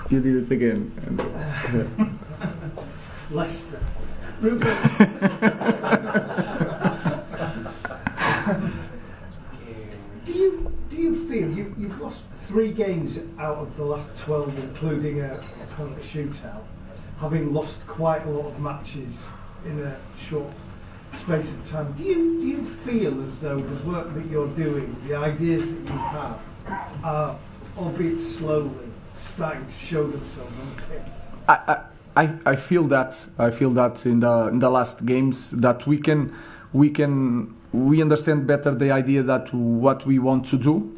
You did it again. Leicester. Ruben. Do you feel you've lost 3 games out of the last 12, including a penalty shootout, having lost quite a lot of matches in a short space of time? Do you feel as though the work that you're doing, the ideas that you have, are, albeit slowly, starting to show themselves on the pitch? I feel that. I feel that in the last games that we understand better the idea that what we want to do.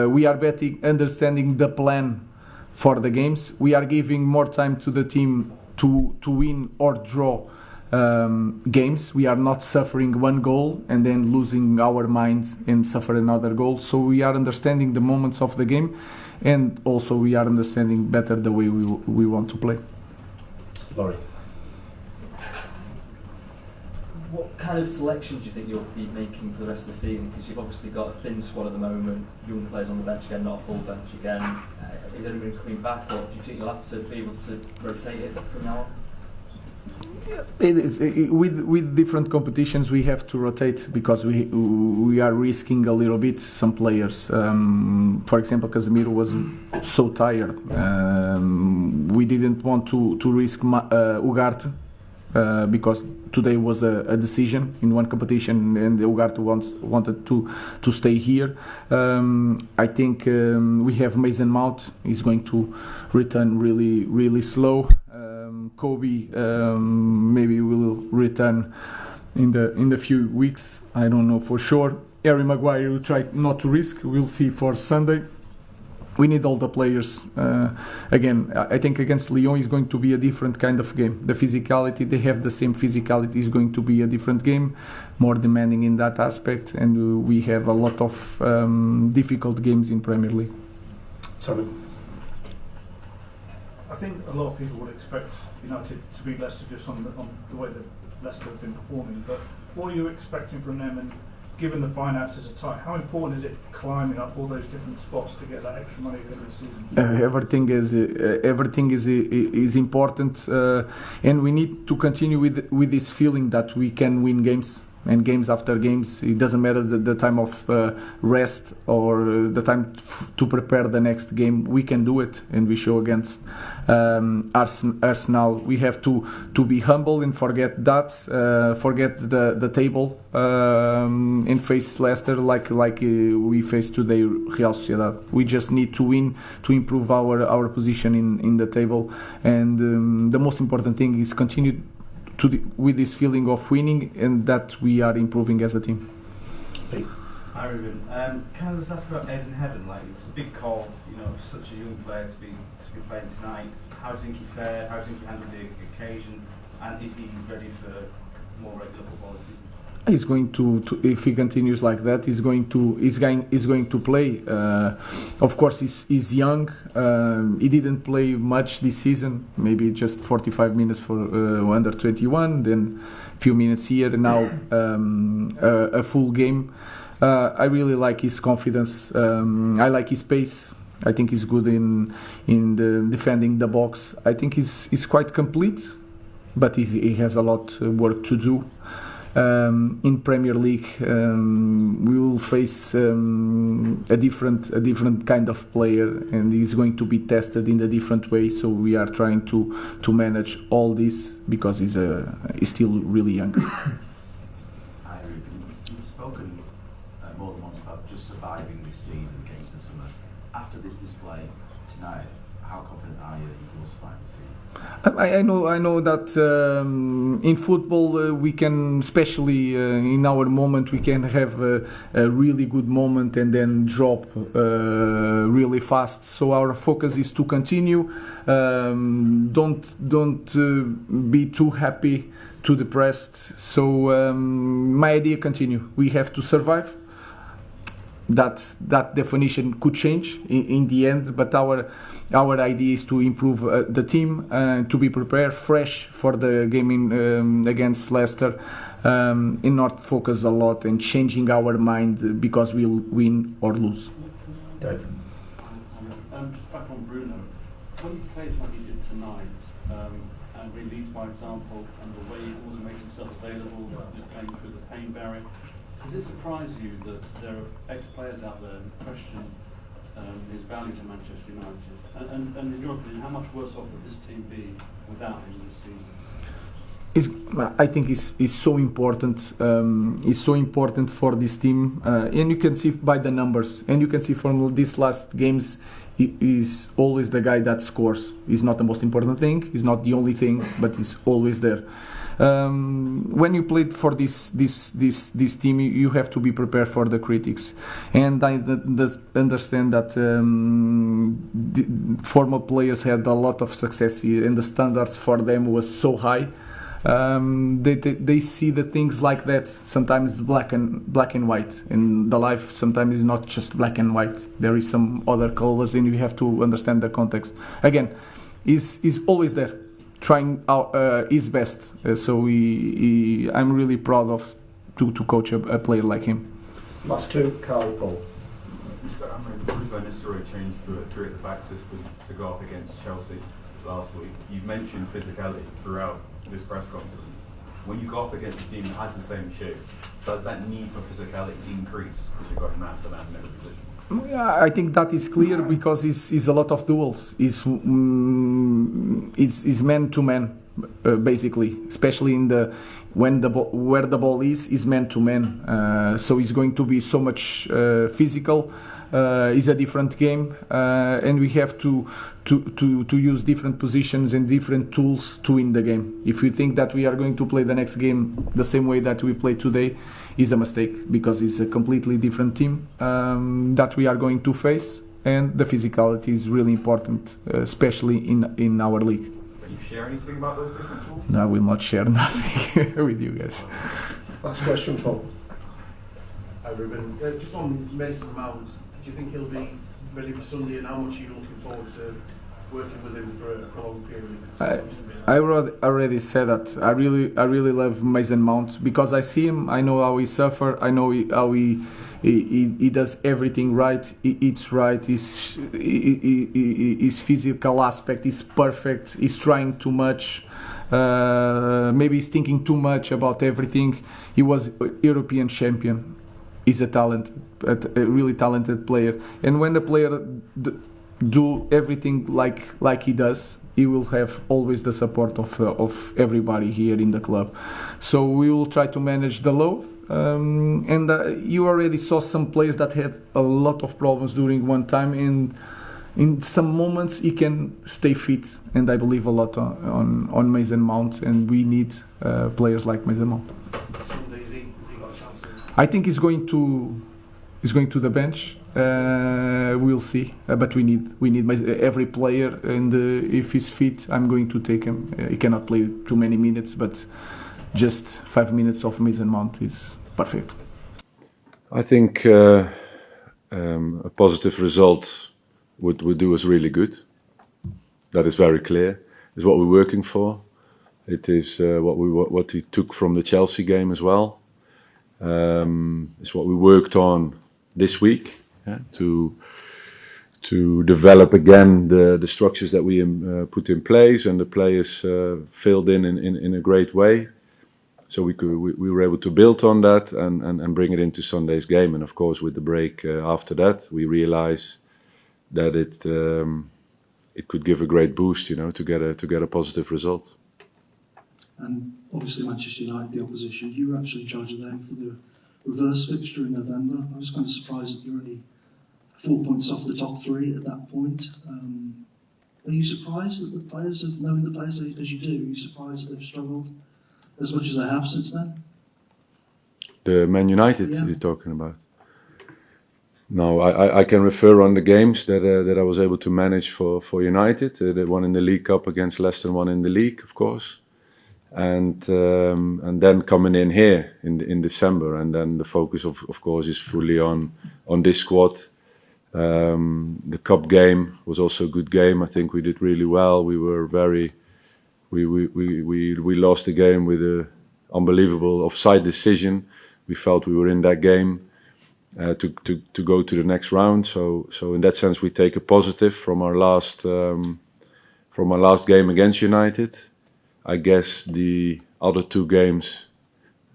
We are better understanding the plan for the games. We are giving more time to the team to win or draw games. We are not suffering one goal and then losing our minds and suffer another goal. So we are understanding the moments of the game, and also we are understanding better the way we want to play. Laurie. What kind of selection do you think you'll be making for the rest of the season? Because you've obviously got a thin squad at the moment, young players on the bench again, not a full bench again. Is anybody coming back, or do you think you'll have to be able to rotate it from now on? With different competitions, we have to rotate because we are risking a little bit some players. For example, Casemiro was so tired. We didn't want to risk Ugarte because today was a decision in one competition, and Ugarte wanted to stay here. I think we have Mason Mount. He's going to return really slow. Kobe maybe will return in the few weeks. I don't know for sure. Harry Maguire will try not to risk. We'll see for Sunday. We need all the players. Again, I think against Lyon is going to be a different kind of game. The physicality, they have the same physicality, is going to be a different game, more demanding in that aspect, and we have a lot of difficult games in Premier League. Sorry. I think a lot of people would expect United to beat Leicester just on the way that Leicester have been performing, but what are you expecting from them, and given the finances are tight, how important is it climbing up all those different spots to get that extra money at the end of the season? Everything is important, and we need to continue with this feeling that we can win games. And games after games, it doesn't matter the time of rest or the time to prepare the next game. We can do it, and we show against Arsenal. We have to be humble and forget that, forget the table, and face Leicester like we faced today Real Sociedad. We just need to win to improve our position in the table, and the most important thing is continue with this feeling of winning, and that we are improving as a team. Hi Ruben. Can I just ask about Eden Heaven? Like, it was a big call, for such a young player to be playing tonight. How do you think he fared? How do you think he handled the occasion? And is he ready for more regular football this season? He's going to if he continues like that, he's going to play. Of course, he's young. He didn't play much this season. Maybe just 45 minutes for under 21. Then a few minutes here. And now a full game. I really like his confidence. I like his pace. I think he's good in defending the box. I think he's quite complete, but he has a lot of work to do. In Premier League, we will face a different kind of player, and he's going to be tested in a different way. So we are trying to manage all this because he's still really young. Hi, Ruben. You've spoken more than once about just surviving this season against the summer. After this display tonight, how confident are you that you will survive this season? I know that in football we can, especially in our moment, we can have a really good moment and then drop really fast. So our focus is to continue. Don't be too happy, too depressed. So my idea continue. We have to survive. That definition could change in the end, but our idea is to improve the team, to be prepared, fresh for the game against Leicester, and not focus a lot and changing our mind because we'll win or lose. Dave. Just back on Bruno. when he plays what he did tonight, and really leads by example, and the way he always makes himself available, just playing through the pain barrier, does it surprise you that there are ex-players out there who question his value to Manchester United? And in your opinion, how much worse off would this team be without him this season? I think is so important. Is so important for this team, and you can see by the numbers, and you can see from these last games, he is always the guy that scores. He's not the most important thing. He's not the only thing, but he's always there. When you played for this team, you have to be prepared for the critics, and I understand that former players had a lot of success here, and the standards for them was so high. They see the things like that. Sometimes black and white, and the life sometimes is not just black and white. There is some other colors, and you have to understand the context. Again, he's always there, trying his best. I'm really proud of to coach a player like him. Last two, Carl Paul. Mr. Amorim, Ruben Amorim changed to a three at the back system to go up against Chelsea last week. You've mentioned physicality throughout this press conference. When you go up against a team that has the same shape, does that need for physicality increase because you've got man to man in every position? Yeah, I think that is clear because it's a lot of duels. It's man to man, basically, especially in where the ball is man to man. So it's going to be so much physical. It's a different game, and we have to use different positions and different tools to win the game. If we think that we are going to play the next game the same way that we played today, is a mistake, because it's a completely different team that we are going to face, and the physicality is really important, especially in our league. Can you share anything about those different tools? No, I will not share nothing with you guys. Last question, Paul. Hi Ruben, just on Mason Mount, do you think he'll be ready for Sunday, and how much are you looking forward to working with him for a prolonged period? I already said that I really love Mason Mount, because I see him, I know how he suffers, I know how he does everything right, he eats right, his physical aspect is perfect, he's trying too much, maybe he's thinking too much about everything. He was European champion. He's a really talented player, and when the player do everything like he does, he will have always the support of everybody here in the club. So we will try to manage the load, and you already saw some players that had a lot of problems during one time, and in some moments he can stay fit, and I believe a lot on Mason Mount, and we need players like Mason Mount. I think he's going to the bench. We'll see, but we need every player, and if he's fit, I'm going to take him. He cannot play too many minutes, but just 5 minutes of Mason Mount is perfect. I think a positive result would do us really good. That is very clear. It's what we're working for. It is what he took from the Chelsea game as well. It's what we worked on this week, to develop again the structures that we put in place, and the players filled in a great way. So we were able to build on that and bring it into Sunday's game. And of course, with the break after that, we realized that it could give a great boost, to get a positive result. And obviously Manchester United, the opposition, you were actually in charge of them for the reverse fixture in November. I was kind of surprised that you're only 4 points off the top three at that point. Are you surprised that the players, knowing the players as you do, are you surprised that they've struggled as much as they have since then? The Man United you're talking about? No, I can refer on the games that I was able to manage for United. The one in the League Cup against Leicester, one in the league, of course. And then coming in here in December, and then the focus of course is fully on this squad. The cup game was also a good game. I think we did really well. We were we lost the game with a unbelievable offside decision. We felt we were in that game to go to the next round. So in that sense, we take a positive from our last from my last game against United. I guess the other 2 games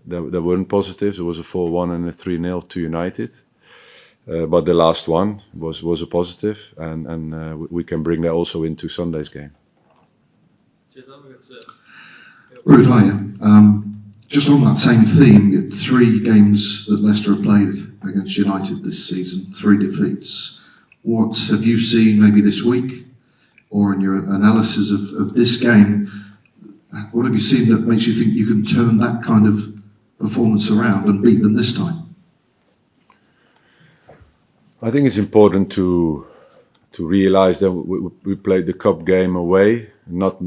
that weren't positives. It was a 4-1 and a 3-0 to United. But the last one was a positive, and we can bring that also into Sunday's game. Ruud, hi. Just on that same theme, 3 games that Leicester have played against United this season, 3 defeats. What have you seen maybe this week, or in your analysis of this game, what have you seen that makes you think you can turn that kind of performance around and beat them this time? I think it's important to realize that we played the cup game away not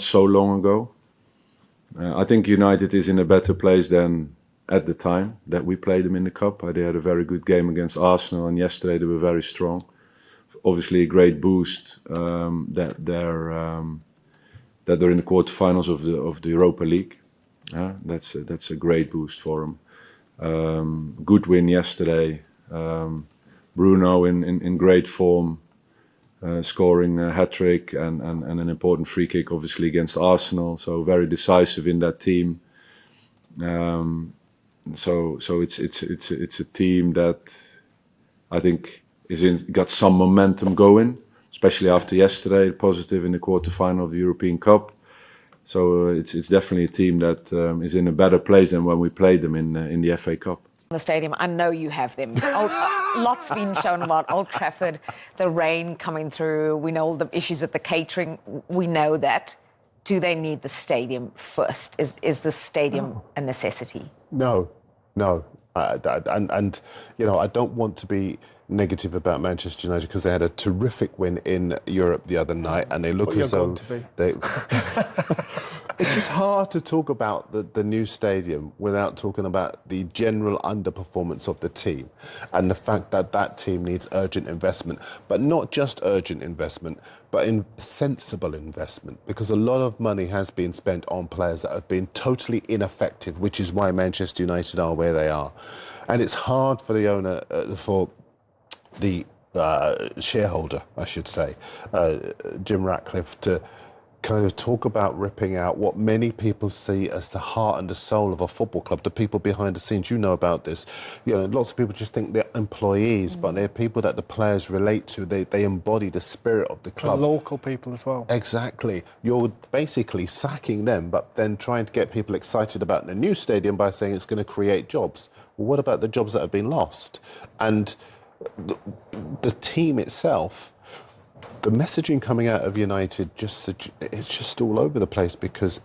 so long ago. I think United is in a better place than at the time that we played them in the cup. They had a very good game against Arsenal, and yesterday they were very strong. Obviously, a great boost that they're in the quarterfinals of the Europa League. That's a great boost for them. Good win yesterday. Bruno in great form, scoring a hat-trick and an important free kick, obviously, against Arsenal. So very decisive in that team. So it's a team that I think got some momentum going, especially after yesterday, positive in the quarterfinal of the European Cup. So it's definitely a team that is in a better place than when we played them in the FA Cup. The stadium, I know you have them. Lots been shown about Old Trafford, the rain coming through. We know all the issues with the catering. We know that. Do they need the stadium first? Is the stadium a necessity? No. And you know, I don't want to be negative about Manchester United because they had a terrific win in Europe the other night, and they look as though they. It's just hard to talk about the new stadium without talking about the general underperformance of the team and the fact that that team needs urgent investment, but not just urgent investment, but in sensible investment, because a lot of money has been spent on players that have been totally ineffective, which is why Manchester United are where they are. And it's hard for the owner, for the shareholder, I should say, Jim Ratcliffe, to kind of talk about ripping out what many people see as the heart and the soul of a football club. The people behind the scenes, you know about this. You know, lots of people just think they're employees, but they're people that the players relate to. They embody the spirit of the club. And local people as well. Exactly. You're basically sacking them, but then trying to get people excited about the new stadium by saying it's going to create jobs. Well, what about the jobs that have been lost? And the team itself, the messaging coming out of United, it's just all over the place because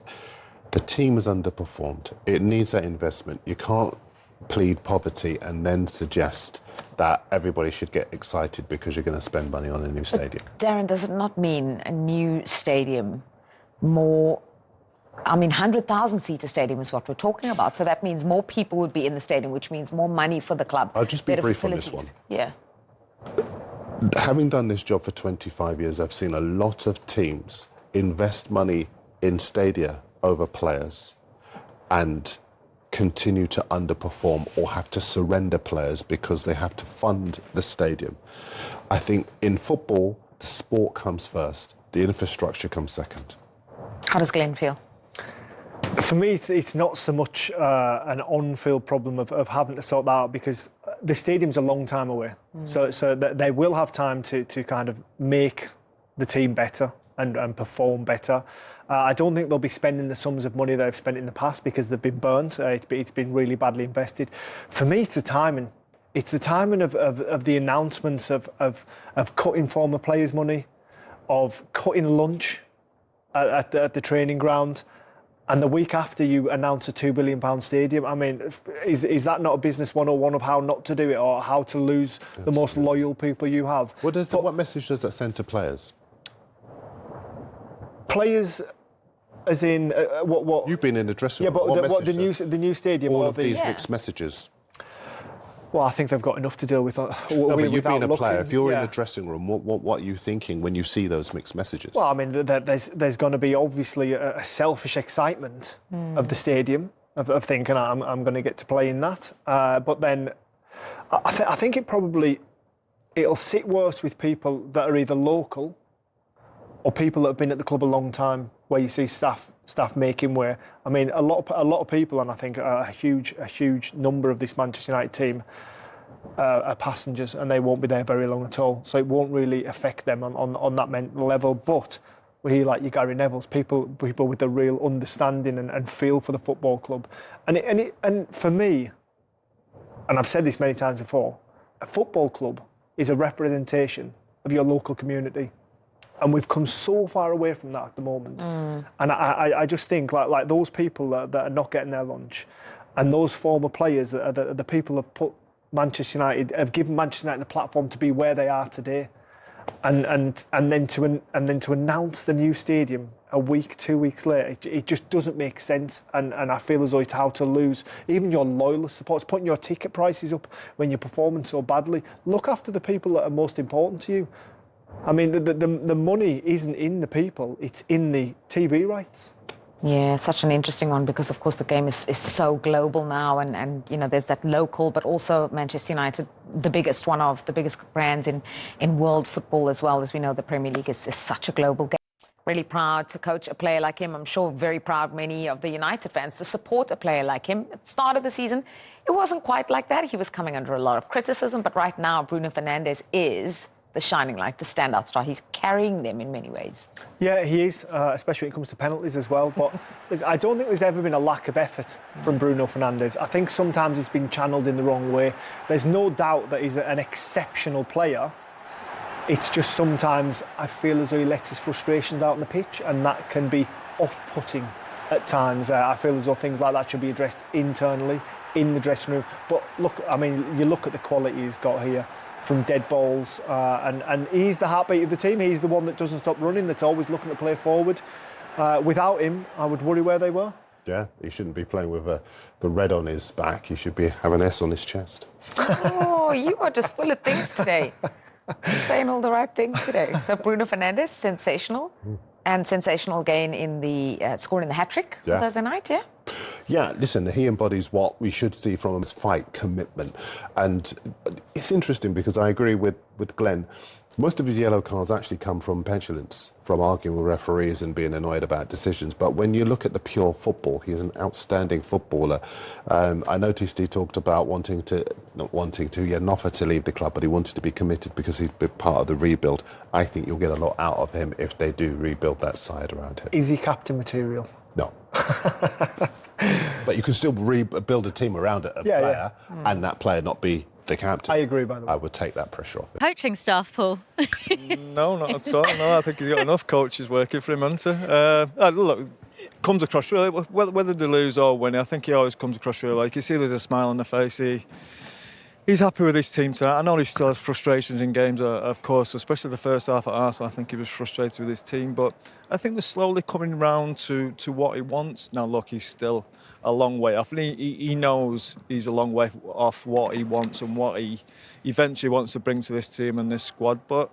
the team has underperformed. It needs that investment. You can't plead poverty and then suggest that everybody should get excited because you're going to spend money on a new stadium. Darren, does it not mean a new stadium more? I mean, 100,000-seater stadium is what we're talking about. So that means more people would be in the stadium, which means more money for the club. I'll just be brief on this one. Yeah. Having done this job for 25 years, I've seen a lot of teams invest money in stadia over players and continue to underperform or have to surrender players because they have to fund the stadium. I think in football, the sport comes first, the infrastructure comes second. How does Glenn feel? For me, it's not so much an on-field problem of having to sort that out because the stadium's a long time away. So they will have time to kind of make the team better and perform better. I don't think they'll be spending the sums of money they've spent in the past because they've been burnt. It's been really badly invested. For me, it's the timing. It's the timing of the announcements of cutting former players' money, of cutting lunch at the training ground. And the week after you announce a £2 billion stadium, I mean, is that not a business 101 of how not to do it or how to lose the most loyal people you have? What message does that send to players? Players, as in what? You've been in the dressing room. Yeah, but the new stadium. All of these mixed messages. Well, I think they've got enough to deal with. No, but you've been a player. If you're in the dressing room, what are you thinking when you see those mixed messages? Well, I mean, there's going to be obviously a selfish excitement of the stadium, of thinking I'm going to get to play in that. But then I think it'll sit worse with people that are either local or people that have been at the club a long time, where you see staff making way. I mean, a lot of people, and I think a huge number of this Manchester United team are passengers, and they won't be there very long at all. So it won't really affect them on that mental level. But we hear like your Gary Neville's, people with a real understanding and feel for the football club, and for me, and I've said this many times before, a football club is a representation of your local community. And we've come so far away from that at the moment. And I just think like those people that are not getting their lunch, and those former players that are the people have put Manchester United, have given Manchester United the platform to be where they are today, and then to announce the new stadium a week, 2 weeks later, it just doesn't make sense. And I feel as though it's how to lose even your loyalist supporters, putting your ticket prices up when you're performing so badly. Look after the people that are most important to you. I mean, the money isn't in the people, it's in the TV rights. Yeah, such an interesting one, because of course the game is so global now, and you know, there's that local, but also Manchester United, one of the biggest brands in world football as well. As we know, the Premier League is such a global game. Really proud to coach a player like him. I'm sure very proud many of the United fans to support a player like him. At the start of the season, it wasn't quite like that. He was coming under a lot of criticism, but right now Bruno Fernandes is the shining light, the standout star. He's carrying them in many ways. Yeah, he is, especially when it comes to penalties as well. But I don't think there's ever been a lack of effort from Bruno Fernandes. I think sometimes it's been channeled in the wrong way. There's no doubt that he's an exceptional player. It's just sometimes I feel as though he lets his frustrations out on the pitch, and that can be off-putting at times. I feel as though things like that should be addressed internally, in the dressing room. But look, I mean, you look at the quality he's got here, from dead balls, and he's the heartbeat of the team. He's the one that doesn't stop running, that's always looking to play forward. Without him, I would worry where they were. Yeah, he shouldn't be playing with the red on his back. He should have an S on his chest. Oh, you are just full of things today. Saying all the right things today. So Bruno Fernandes, sensational. And sensational gain in the scoring the hat-trick on Thursday night, yeah? Yeah, listen, he embodies what we should see from him as fight, commitment. And it's interesting because I agree with Glenn. Most of his yellow cards actually come from petulance, from arguing with referees and being annoyed about decisions. But when you look at the pure football, he's an outstanding footballer. I noticed he talked about not offer to leave the club, but he wanted to be committed because he's been part of the rebuild. I think you'll get a lot out of him if they do rebuild that side around him. Is he captain material? No. But you can still rebuild a team around a player and that player not be the captain. I agree, by the way. I would take that pressure off him. Coaching staff, Paul? No, not at all. No, I think he's got enough coaches working for him, hasn't he? Look, comes across really, whether they lose or win, I think he always comes across really like, you see there's a smile on the face. He's happy with his team tonight. I know he still has frustrations in games, of course, especially the first half at Arsenal. I think he was frustrated with his team, but I think they're slowly coming round to what he wants. Now, look, he's still a long way off, and he knows he's a long way off what he wants and what he eventually wants to bring to this team and this squad, but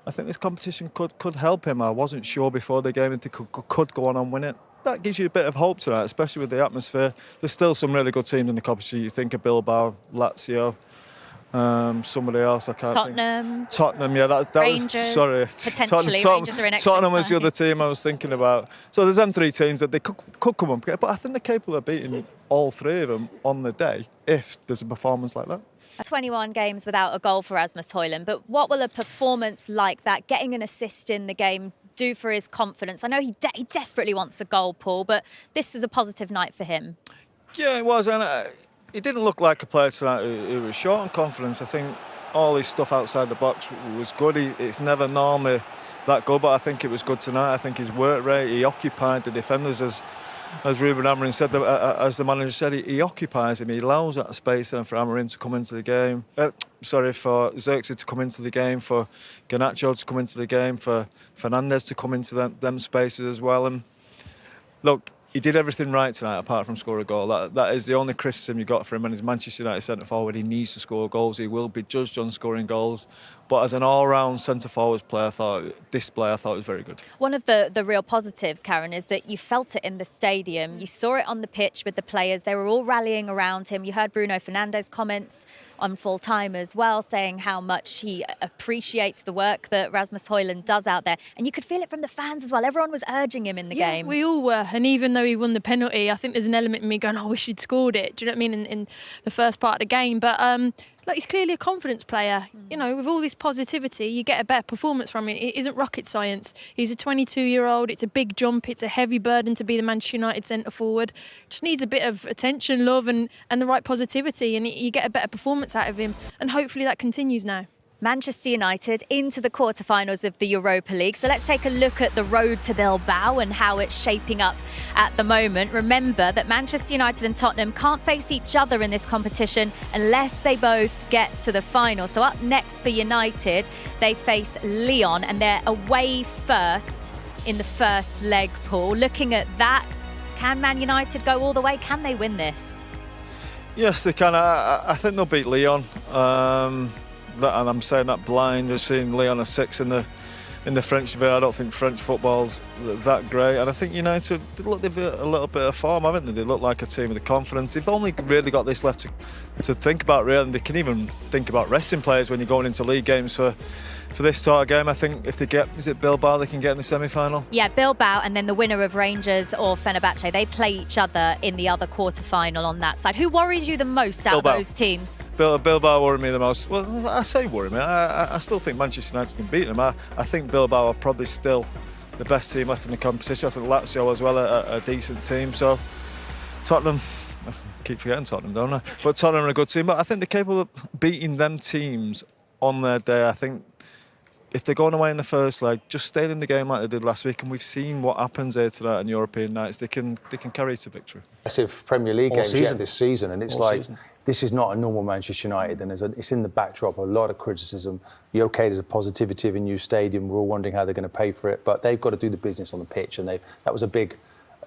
I think this competition could help him. I wasn't sure before the game if they could go on and win it. That gives you a bit of hope tonight, especially with the atmosphere. There's still some really good teams in the competition. You think of Bilbao, Lazio, somebody else I can't think. Tottenham, yeah. That Rangers, was, sorry. Potentially, Rangers are in extra Tottenham was the time. other team I was thinking about. So there's them three teams that they could come up against, but I think they're capable of beating all three of them on the day if there's a performance like that. 21 games without a goal for Rasmus Højlund, but what will a performance like that, getting an assist in the game, do for his confidence? I know he desperately wants a goal, Paul, but this was a positive night for him. Yeah, it was, and he didn't look like a player tonight who was short on confidence. I think all his stuff outside the box was good. It's never normally that good, but I think it was good tonight. I think his work rate, he occupied the defenders as Ruben Amorim said, as the manager said, he occupies him. He allows that space then for Amorim to come into the game. For Xerxes to come into the game, for Garnacho to come into the game, for Fernandes to come into them spaces as well. And look, he did everything right tonight apart from score a goal. That is the only criticism you got for him. And as Manchester United centre forward, he needs to score goals. He will be judged on scoring goals. But as an all-round centre-forwards player, I thought was very good. One of the real positives, Karen, is that you felt it in the stadium. You saw it on the pitch with the players. They were all rallying around him. You heard Bruno Fernandes' comments on full time as well, saying how much he appreciates the work that Rasmus Højlund does out there. And you could feel it from the fans as well. Everyone was urging him in the game. We all were. And even though he won the penalty, I think there's an element in me going, I wish he'd scored it. Do you know what I mean? In the first part of the game. But like, he's clearly a confidence player. You know, with all this positivity, you get a better performance from it. It isn't rocket science. He's a 22-year-old. It's a big jump. It's a heavy burden to be the Manchester United centre forward. Just needs a bit of attention, love, and the right positivity, and you get a better performance out of him. And hopefully that continues now. Manchester United into the quarterfinals of the Europa League. So let's take a look at the road to Bilbao and how it's shaping up at the moment. Remember that Manchester United and Tottenham can't face each other in this competition unless they both get to the final. So up next for United, they face Lyon and they're away first in the first leg, Paul. Looking at that, can Man United go all the way? Can they win this? Yes, they can. I think they'll beat Lyon. And I'm saying that blind. I've seen Lyon a 6 in the French League. I don't think French football's that great. And I think United, they've a little bit of form, haven't they? They look like a team with confidence. They've only really got this left to think about, really. And they can even think about resting players when you're going into league games for this sort of game. I think if they get, is it Bilbao, they can get in the semi-final? Yeah, Bilbao and then the winner of Rangers or Fenerbahce. They play each other in the other quarter-final on that side. Who worries you the most out Bilbao. of those teams? Bilbao worry me the most. Well, I say worry me. I still think Manchester United can beat them. I think Bilbao are probably still the best team left in the competition. I think Lazio as well are a decent team. So Tottenham, I keep forgetting Tottenham, don't I? But Tottenham are a good team. But I think they're capable of beating them teams on their day. I think if they're going away in the first leg, just staying in the game like they did last week, and we've seen what happens here tonight on European nights, they can carry it to victory. Massive Premier League games yet this season, and it's All like season. This is not a normal Manchester United, and it's in the backdrop of a lot of criticism. Okay, there's a positivity of a new stadium. We're all wondering how they're going to pay for it, but they've got to do the business on the pitch, and that was a big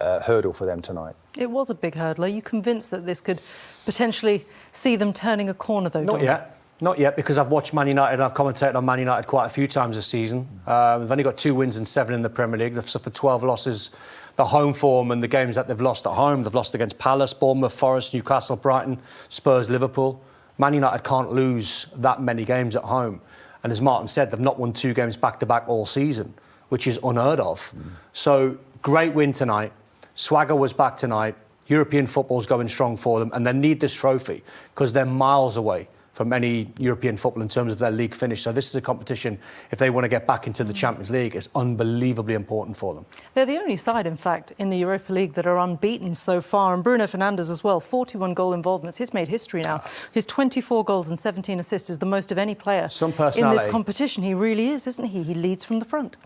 hurdle for them tonight. It was a big hurdle. Are you convinced that this could potentially see them turning a corner, though? Not yet. Not yet, because I've watched Man United and I've commentated on Man United quite a few times this season. They've only got 2 wins and 7 in the Premier League. They've suffered 12 losses. The home form and the games that they've lost at home, they've lost against Palace, Bournemouth, Forest, Newcastle, Brighton, Spurs, Liverpool. Man United can't lose that many games at home. And as Martin said, they've not won 2 games back-to-back all season, which is unheard of. So, great win tonight. Swagger was back tonight. European football's going strong for them, and they need this trophy because they're miles away from any European football in terms of their league finish. So this is a competition, if they want to get back into the Champions League, it's unbelievably important for them. They're the only side, in fact, in the Europa League that are unbeaten so far. And Bruno Fernandes as well, 41 goal involvements. He's made history now. His 24 goals and 17 assists is the most of any player in this competition. He really is, isn't he? He leads from the front.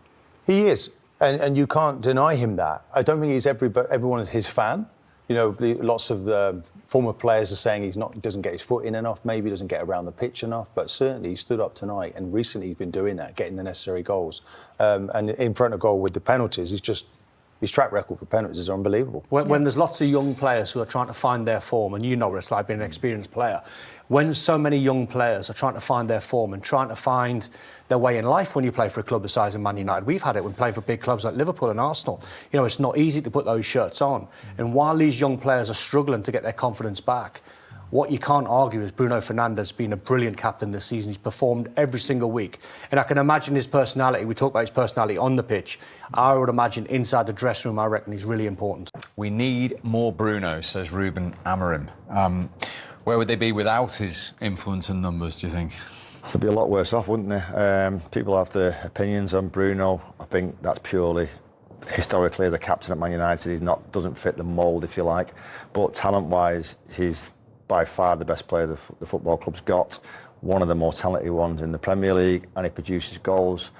He is, and you can't deny him that. I don't think he's everyone is his fan. You know, lots of former players are saying he doesn't get his foot in enough, maybe doesn't get around the pitch enough, but certainly he stood up tonight, and recently he's been doing that, getting the necessary goals. And in front of goal with the penalties, his track record for penalties is unbelievable. When there's lots of young players who are trying to find their form, and you know what it's like being an experienced player, when so many young players are trying to find their form and trying to find their way in life when you play for a club the size of Man United. We've had it when playing for big clubs like Liverpool and Arsenal. You know, it's not easy to put those shirts on. And while these young players are struggling to get their confidence back, what you can't argue is Bruno Fernandes being a brilliant captain this season. He's performed every single week. And I can imagine his personality. We talk about his personality on the pitch. I would imagine inside the dressing room, I reckon he's really important. We need more Bruno, says Ruben Amorim. Where would they be without his influence and numbers, do you think? They'd be a lot worse off, wouldn't they? People have their opinions on Bruno. I think that's purely historically as a captain at Man United. He doesn't fit the mould, if you like. But talent-wise, he's by far the best player the football club's got. One of the more talented ones in the Premier League, and he produces goals.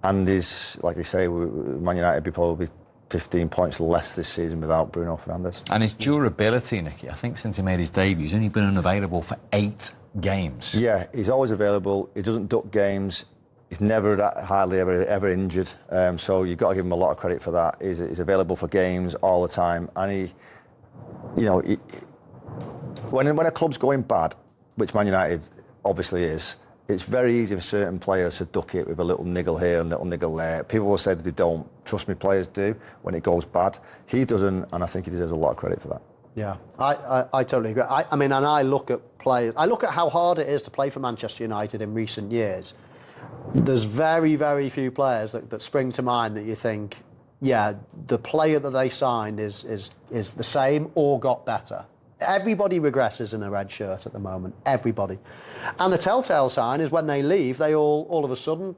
And is, like you say, Man United would be probably 15 points less this season without Bruno Fernandes. And his durability, Nicky, I think since he made his debut, he's only been unavailable for 8 games. Yeah, he's always available. He doesn't duck games. He's never hardly ever injured. So you've got to give him a lot of credit for that. He's available for games all the time. And when a club's going bad, which Man United obviously is, it's very easy for certain players to duck it with a little niggle here and a little niggle there. People will say that they don't. Trust me, players do when it goes bad. He doesn't, and I think he deserves a lot of credit for that. Yeah, I totally agree. I mean, and I look at players. I look at how hard it is to play for Manchester United in recent years. There's very, very few players that spring to mind that you think, yeah, the player that they signed is the same or got better. Everybody regresses in a red shirt at the moment. Everybody. And the telltale sign is when they leave, they all of a sudden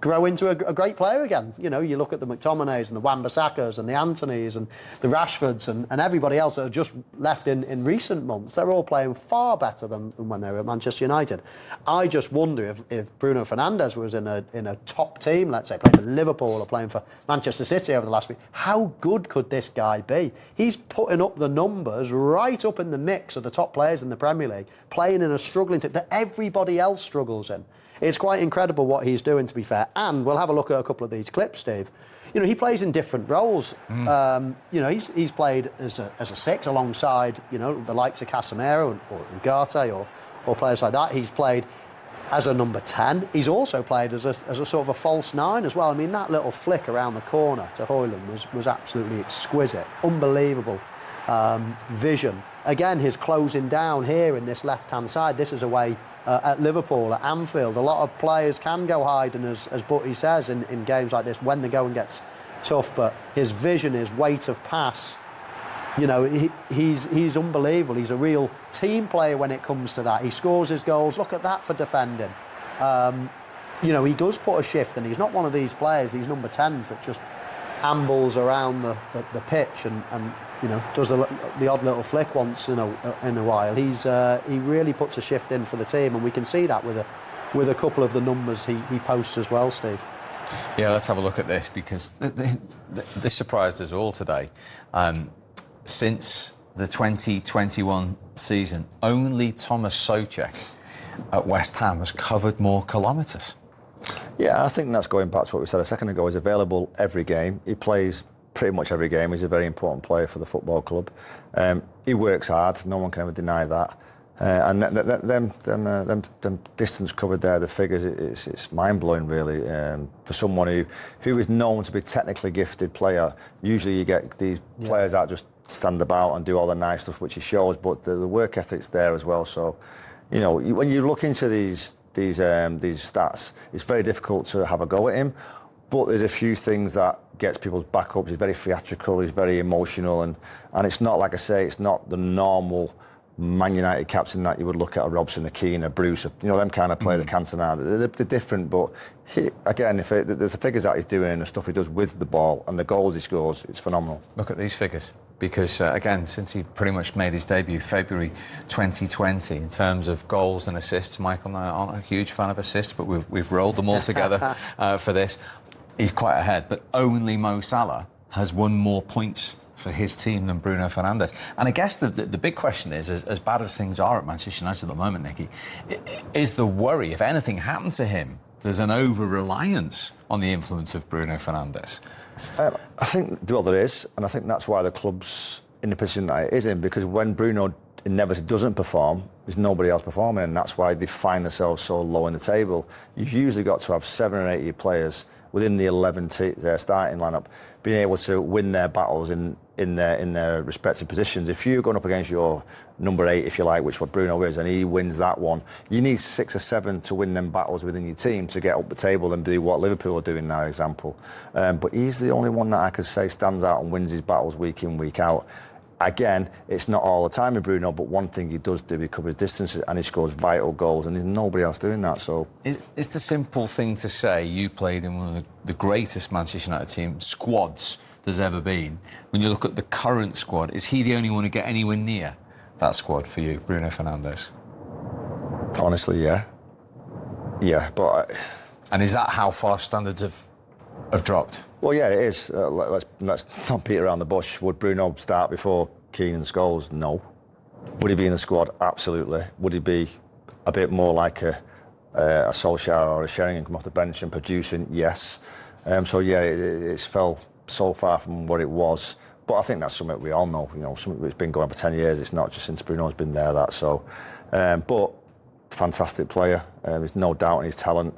grow into a great player again. You know, you look at the McTominays and the Wan-Bissakas and the Antonys and the Rashfords and everybody else that have just left in recent months. They're all playing far better than when they were at Manchester United. I just wonder if Bruno Fernandes was in a top team, let's say, playing for Liverpool or playing for Manchester City over the last week, how good could this guy be? He's putting up the numbers right up in the mix of the top players in the Premier League, playing in a struggling team that everybody else struggles in. It's quite incredible what he's doing, to be fair. And we'll have a look at a couple of these clips, Steve. You know, he plays in different roles. You know, he's played as a six alongside, you know, the likes of Casemiro or Ugarte or players like that. He's played as a number 10. He's also played as a sort of a false 9 as well. I mean, that little flick around the corner to Højlund was absolutely exquisite. Unbelievable vision. Again, his closing down here in this left-hand side. This is a way at Liverpool, at Anfield. A lot of players can go hiding, as Butty says, in games like this when the going gets tough. But his vision, his weight of pass, you know, he's unbelievable. He's a real team player when it comes to that. He scores his goals. Look at that for defending. You know, he does put a shift, and he's not one of these players, these number 10s, that just ambles around the pitch and you know, does the odd little flick once in a while. He really puts a shift in for the team, and we can see that with a couple of the numbers he posts as well, Steve. Yeah, let's have a look at this, because this surprised us all today. Since the 2021 season, only Thomas Souček at West Ham has covered more kilometres. Yeah, I think that's going back to what we said a second ago. He's available every game. He plays pretty much every game. He's a very important player for the football club. He works hard. No one can ever deny that. And them distance covered there, the figures, it's mind-blowing, really. For someone who is known to be a technically gifted player, usually you get these players that just stand about and do all the nice stuff, which he shows, but the work ethic's there as well. So, you know, when you look into these stats, it's very difficult to have a go at him. But there's a few things that gets people's back up. He's very theatrical, he's very emotional, and it's not, like I say, it's not the normal Man United captain that you would look at, a Robson, a Keane, a Bruce, you know, them kind of players, the Cantona. They're different, but again, if the figures that he's doing and the stuff he does with the ball and the goals he scores, it's phenomenal. Look at these figures. Because, again, since he pretty much made his debut February 2020, in terms of goals and assists, Michael and I aren't a huge fan of assists, but we've rolled them all together for this. He's quite ahead, but only Mo Salah has won more points for his team than Bruno Fernandes. And I guess the big question is, as bad as things are at Manchester United at the moment, Nicky, is the worry, if anything happened to him, there's an over-reliance on the influence of Bruno Fernandes? I think, well, there is, and I think that's why the club's in the position that it is in, because when Bruno inevitably doesn't perform, there's nobody else performing, and that's why they find themselves so low in the table. You've usually got to have 7 or 8 players within the 11 starting lineup being able to win their battles in their respective positions. If you're going up against your number 8, if you like, which what Bruno is, and he wins that one, you need 6 or 7 to win them battles within your team to get up the table and do what Liverpool are doing now, example. But he's the only one that I could say stands out and wins his battles week in, week out. Again, it's not all the time with Bruno, but one thing he does do, he covers distances and he scores vital goals, and there's nobody else doing that. So, is the simple thing to say you played in one of the greatest Manchester United team squads there's ever been? When you look at the current squad, is he the only one to get anywhere near that squad for you, Bruno Fernandes? Honestly, yeah, but and is that how far standards have dropped? Well, yeah, it is. Let's not beat around the bush. Would Bruno start before Keane and Scholes? No. Would he be in the squad? Absolutely. Would he be a bit more like a Solskjaer or a Sheringham, come off the bench and producing? Yes. So yeah, it's fell so far from what it was. But I think that's something we all know. You know, something that's been going on for 10 years. It's not just since Bruno's been there. But fantastic player. There's no doubt in his talent.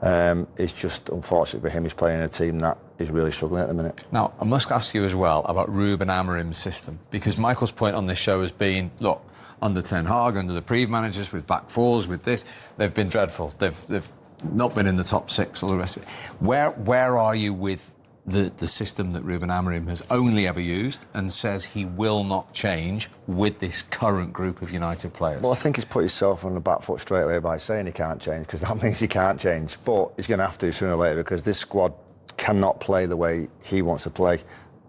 It's just unfortunate for him, he's playing in a team that is really struggling at the minute. Now, I must ask you as well about Ruben Amorim's system, because Michael's point on this show has been, look, under Ten Hag, under the previous managers, with back fours, with this, they've been dreadful. They've not been in the top 6, all the rest of it. Where are you with the system that Ruben Amorim has only ever used and says he will not change with this current group of United players? Well, I think he's put himself on the back foot straight away by saying he can't change, because that means he can't change. But he's going to have to sooner or later, because this squad cannot play the way he wants to play.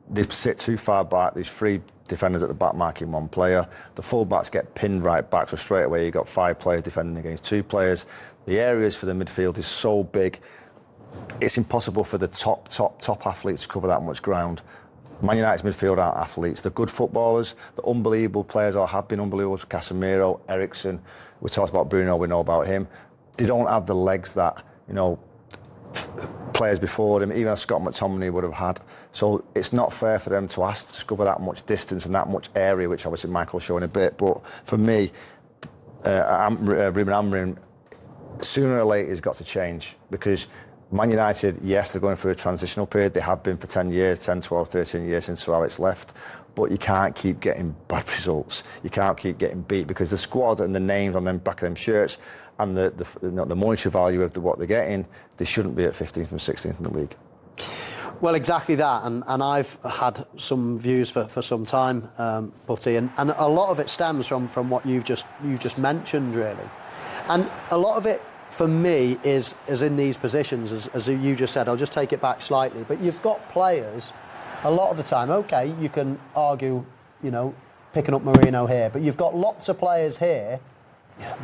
They sit too far back. There's 3 defenders at the back marking 1 player. The full-backs get pinned right back, so straight away you've got 5 players defending against 2 players. The areas for the midfield is so big, it's impossible for the top athletes to cover that much ground. Man United's midfield aren't athletes. They're good footballers. They're unbelievable players, or have been unbelievable. Casemiro, Eriksen. We talked about Bruno, we know about him. They don't have the legs that, players before them, even as Scott McTominay would have had. So it's not fair for them to ask to cover that much distance and that much area, which obviously Michael's showing a bit. But for me, Ruben Amorim, sooner or later, has got to change, because Man United, yes, they're going through a transitional period. They have been for 10 years, 10, 12, 13 years since Sir Alex left. But you can't keep getting bad results. You can't keep getting beat, because the squad and the names on them back of them shirts and the monetary value of what they're getting, they shouldn't be at 15th and 16th in the league. Well, exactly that, and I've had some views for some time, Butty, and a lot of it stems from what you've just mentioned, really. And a lot of it, for me, is in these positions, as you just said. I'll just take it back slightly, but you've got players, a lot of the time, OK, you can argue, picking up Marino here, but you've got lots of players here,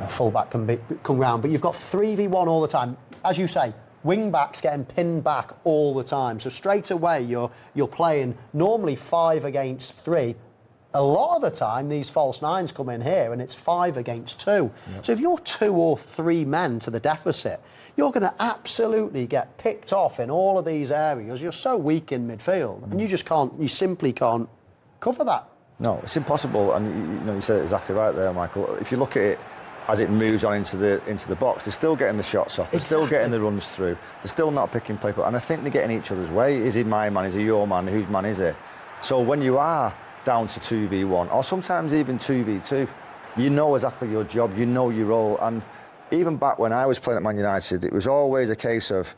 a full-back can come round, but you've got 3v1 all the time. As you say, wing-backs getting pinned back all the time. So straight away, you're playing normally 5 against 3. A lot of the time, these false 9s come in here, and it's 5 against 2. Yep. So if you're 2 or 3 men to the deficit, you're going to absolutely get picked off in all of these areas. You're so weak in midfield, and you simply can't cover that. No, it's impossible. And you said it exactly right there, Michael. If you look at it as it moves on into the box, they're still getting the shots off. They're still getting the runs through. They're still not picking play. And I think they're getting each other's way. Is he my man? Is he your man? Whose man is it? So when you are down to 2v1, or sometimes even 2v2, you know exactly your job, you know your role. And even back when I was playing at Man United, it was always a case of,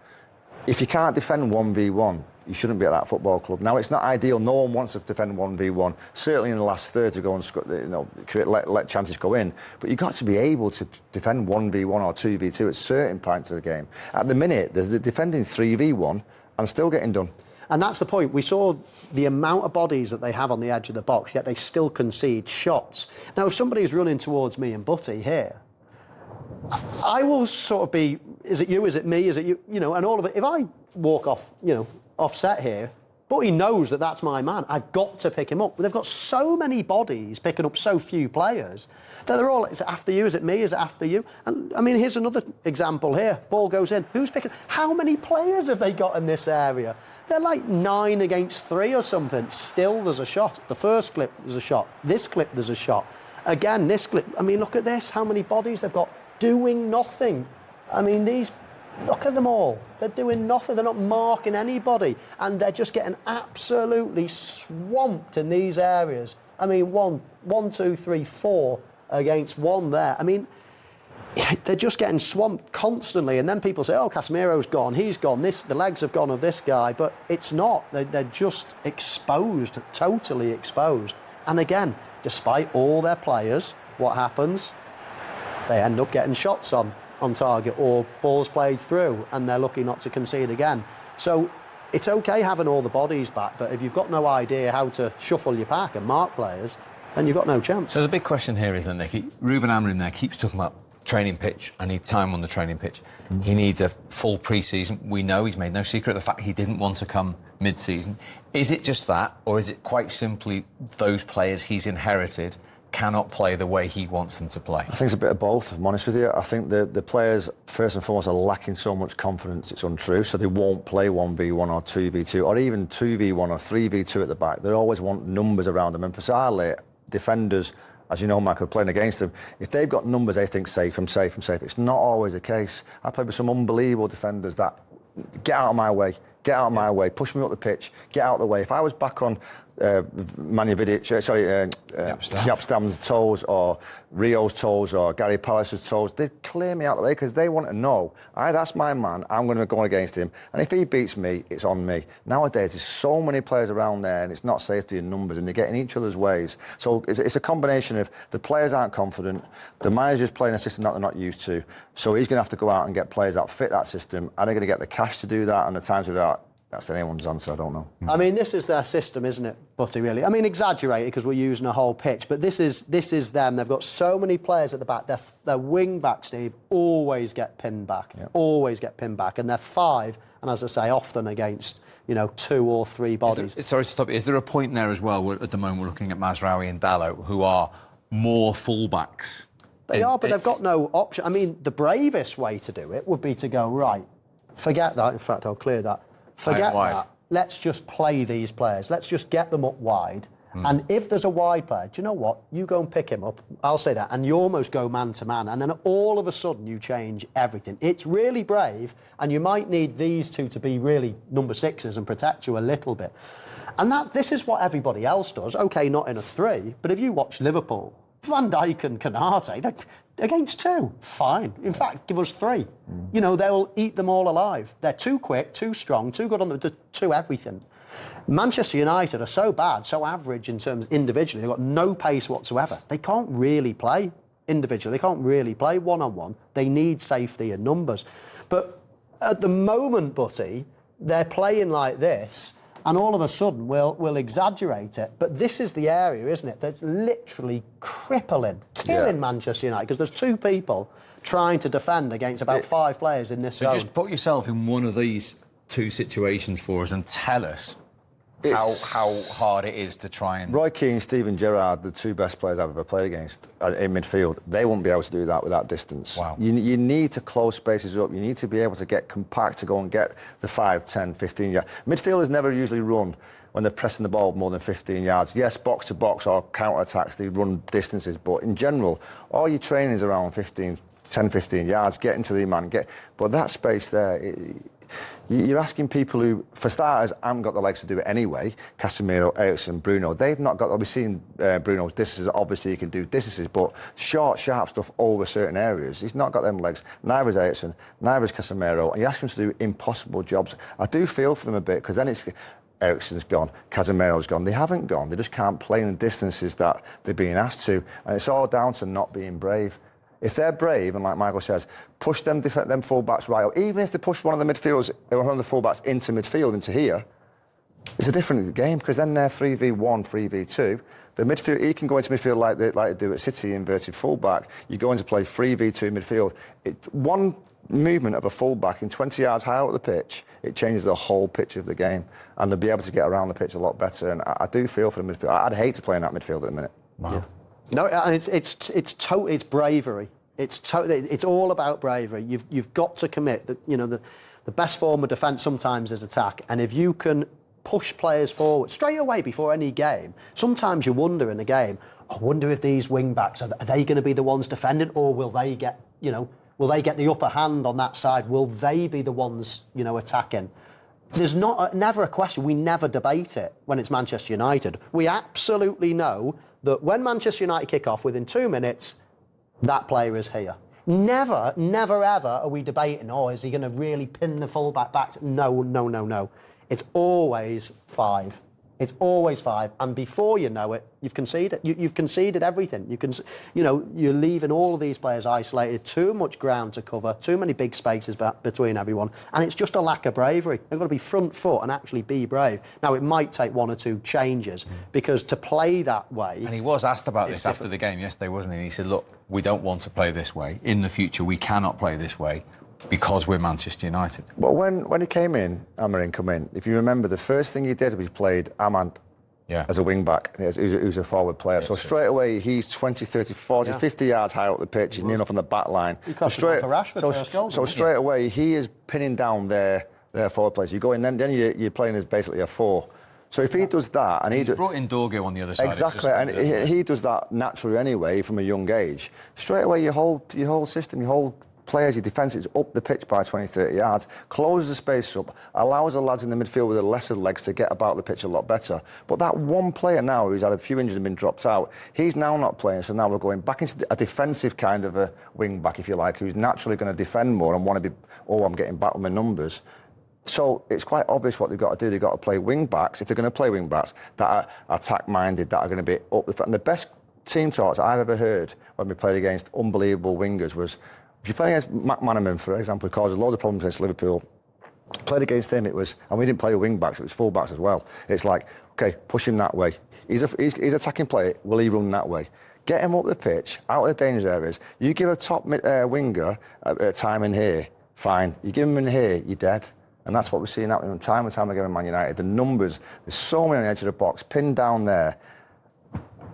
if you can't defend 1v1, you shouldn't be at that football club. Now, it's not ideal. No one wants to defend 1v1, certainly in the last third, to go and let chances go in. But you've got to be able to defend 1v1 or 2v2 at certain points of the game. At the minute, they're defending 3v1 and still getting done. And that's the point. We saw the amount of bodies that they have on the edge of the box, yet they still concede shots. Now, if somebody's running towards me and Butty here, I will sort of be, is it you, is it me, is it you, and all of it. If I walk off, offset here, Butty knows that that's my man. I've got to pick him up. But they've got so many bodies picking up so few players that they're all, is it after you, is it me, is it after you? And, I mean, here's another example here. Ball goes in. Who's picking? How many players have they got in this area? They're like 9 against 3 or something. Still, there's a shot. The first clip, there's a shot. This clip, there's a shot. Again, this clip. I mean, look at this. How many bodies they've got doing nothing. I mean, look at them all. They're doing nothing. They're not marking anybody. And they're just getting absolutely swamped in these areas. I mean, 1, 2, 3, 4 against 1 there. I mean, they're just getting swamped constantly. And then people say, oh, Casemiro's gone, he's gone, the legs have gone of this guy. But it's not. They're just exposed, totally exposed. And again, despite all their players, what happens? They end up getting shots on target or balls played through, and they're lucky not to concede again. So it's okay having all the bodies back, but if you've got no idea how to shuffle your pack and mark players, then you've got no chance. So the big question here is, Nicky, Ruben Amorim there keeps talking about training pitch. I need time on the training pitch. He needs a full pre-season. We know he's made no secret of the fact he didn't want to come mid-season. Is it just that, or is it quite simply those players he's inherited cannot play the way he wants them to play? I think it's a bit of both, if I'm honest with you. I think the players, first and foremost, are lacking so much confidence it's untrue, so they won't play 1v1 or 2v2, or even 2v1 or 3v2 at the back. They always want numbers around them, and bizarrely, defenders as you know, Michael, playing against them, if they've got numbers they think safe, I'm safe, I'm safe, it's not always the case. I played with some unbelievable defenders that get out of my way, push me up the pitch, get out of the way. If I was back on Jaap Stam's toes or Rio's toes or Gary Pallis's toes, they'd clear me out of the way because they want to know, that's my man, I'm going to go against him, and if he beats me, it's on me. Nowadays, there's so many players around there and it's not safety in numbers and they get in each other's ways. So it's a combination of the players aren't confident, the manager's playing a system that they're not used to, so he's going to have to go out and get players that fit that system. Are they going to get the cash to do that and the time to do that? That's anyone's answer, I don't know. I mean, this is their system, isn't it, Butty, really? I mean, exaggerated because we're using a whole pitch, but this is them. They've got so many players at the back. Their wing back, Steve, always get pinned back. Yep. Always get pinned back. And they're 5, and as I say, often against, 2 or 3 bodies. Sorry to stop you. Is there a point there as well, where at the moment we're looking at Mazraoui and Dalot, who are more full-backs? They are, but they've got no option. I mean, the bravest way to do it would be to go, right, forget that. In fact, I'll clear that. Forget that. Let's just play these players. Let's just get them up wide. And if there's a wide player, do you know what? You go and pick him up. I'll say that. And you almost go man to man. And then all of a sudden you change everything. It's really brave. And you might need these two to be really number 6s and protect you a little bit. And this is what everybody else does. OK, not in a 3. But if you watch Liverpool, Van Dijk and Konate, against 2, fine. In fact, give us 3. They'll eat them all alive. They're too quick, too strong, too good on the too everything. Manchester United are so bad, so average in terms individually. They've got no pace whatsoever. They can't really play individually. They can't really play one-on-one. They need safety in numbers. But at the moment, Butty, they're playing like this, and all of a sudden we'll exaggerate it. But this is the area, isn't it, that's literally killing Manchester United, because there's 2 people trying to defend against about 5 players in this zone. So just put yourself in one of these 2 situations for us and tell us how hard it is to try and... Roy Keane, Steven Gerrard, the 2 best players I've ever played against in midfield, they won't be able to do that with that distance. Wow. You need to close spaces up. You need to be able to get compact to go and get the 5, 10, 15 yards. Midfielders never usually run when they're pressing the ball more than 15 yards. Yes, box to box or counter-attacks, they run distances, but in general, all your training is around 10, 15 yards, get into the man, but that space there... You're asking people who, for starters, haven't got the legs to do it anyway. Casemiro, Eriksen, Bruno, they've not got... We've seen Bruno's distances. Obviously, he can do distances, but short, sharp stuff over certain areas. He's not got them legs. Neither's Eriksen, neither's Casemiro. And you ask him to do impossible jobs. I do feel for them a bit, because then it's... Eriksen's gone, Casemiro's gone. They haven't gone. They just can't play in the distances that they're being asked to. And it's all down to not being brave. If they're brave, and like Michael says, push them full-backs right, or even if they push one of the midfielders, one of the full-backs into midfield, into here, it's a different game, because then they're 3v1, 3v2. The midfield, he can go into midfield like they do at City, inverted full-back. You go into play 3v2 midfield. One movement of a full-back in 20 yards high out of the pitch, it changes the whole pitch of the game, and they'll be able to get around the pitch a lot better. And I do feel for the midfield. I'd hate to play in that midfield at the minute. Wow. Yeah. No, and it's bravery. It's all about bravery. You've got to commit. That the best form of defence sometimes is attack, and if you can push players forward straight away before any game, sometimes you wonder in a game, I wonder if these wing backs are they going to be the ones defending, or will they get the upper hand on that side? Will they be the ones attacking? There's never a question. We never debate it when it's Manchester United. We absolutely know that when Manchester United kick off, within 2 minutes, that player is here. Never, never, ever are we debating, is he going to really pin the full-back back? No. It's always 5. It's always 5. And before you know it, you've conceded. You've conceded everything. You're leaving all of these players isolated, too much ground to cover, too many big spaces between everyone. And it's just a lack of bravery. They've got to be front foot and actually be brave. Now, it might take 1 or 2 changes, because to play that way... And he was asked about this after the game yesterday, wasn't he? And he said, look, we don't want to play this way. In the future, we cannot play this way, because we're Manchester United. Well, when he came in, Amorim come in, if you remember, the first thing he did was played Amand as a wing-back, who's a forward player. So straight away, he's 20, 30, 40, 50 yards high up the pitch. He's near enough on the back line. For Rashford so straight away, he is pinning down their forward players. You go in, then you're playing as basically a 4. So if he does that, and he's brought in Dorgo on the other side. Exactly, and he does that naturally anyway from a young age. Straight away, your whole system, your whole players, your defence is up the pitch by 20, 30 yards, closes the space up, allows the lads in the midfield with the lesser legs to get about the pitch a lot better. But that one player now who's had a few injuries and been dropped out, he's now not playing, so now we're going back into a defensive kind of a wing-back, if you like, who's naturally going to defend more and want to be, oh, I'm getting back with my numbers. So it's quite obvious what they've got to do. They've got to play wing-backs, if they're going to play wing-backs, that are attack-minded, that are going to be up the front. And the best team talks I've ever heard when we played against unbelievable wingers was, if you play against McManaman, for example, who caused loads of problems against Liverpool, played against him, it was, and we didn't play wing-backs, it was full-backs as well. It's like, OK, push him that way. He's attacking player, will he run that way? Get him up the pitch, out of the danger areas. You give a top winger a time in here, fine. You give him in here, you're dead. And that's what we're seeing happening time and time again in Man United. The numbers, there's so many on the edge of the box, pinned down there.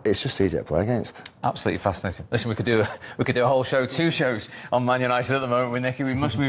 It's just easy to play against. Absolutely fascinating. Listen, we could do a whole show, 2 shows on Man United at the moment with Nicky. We must move on.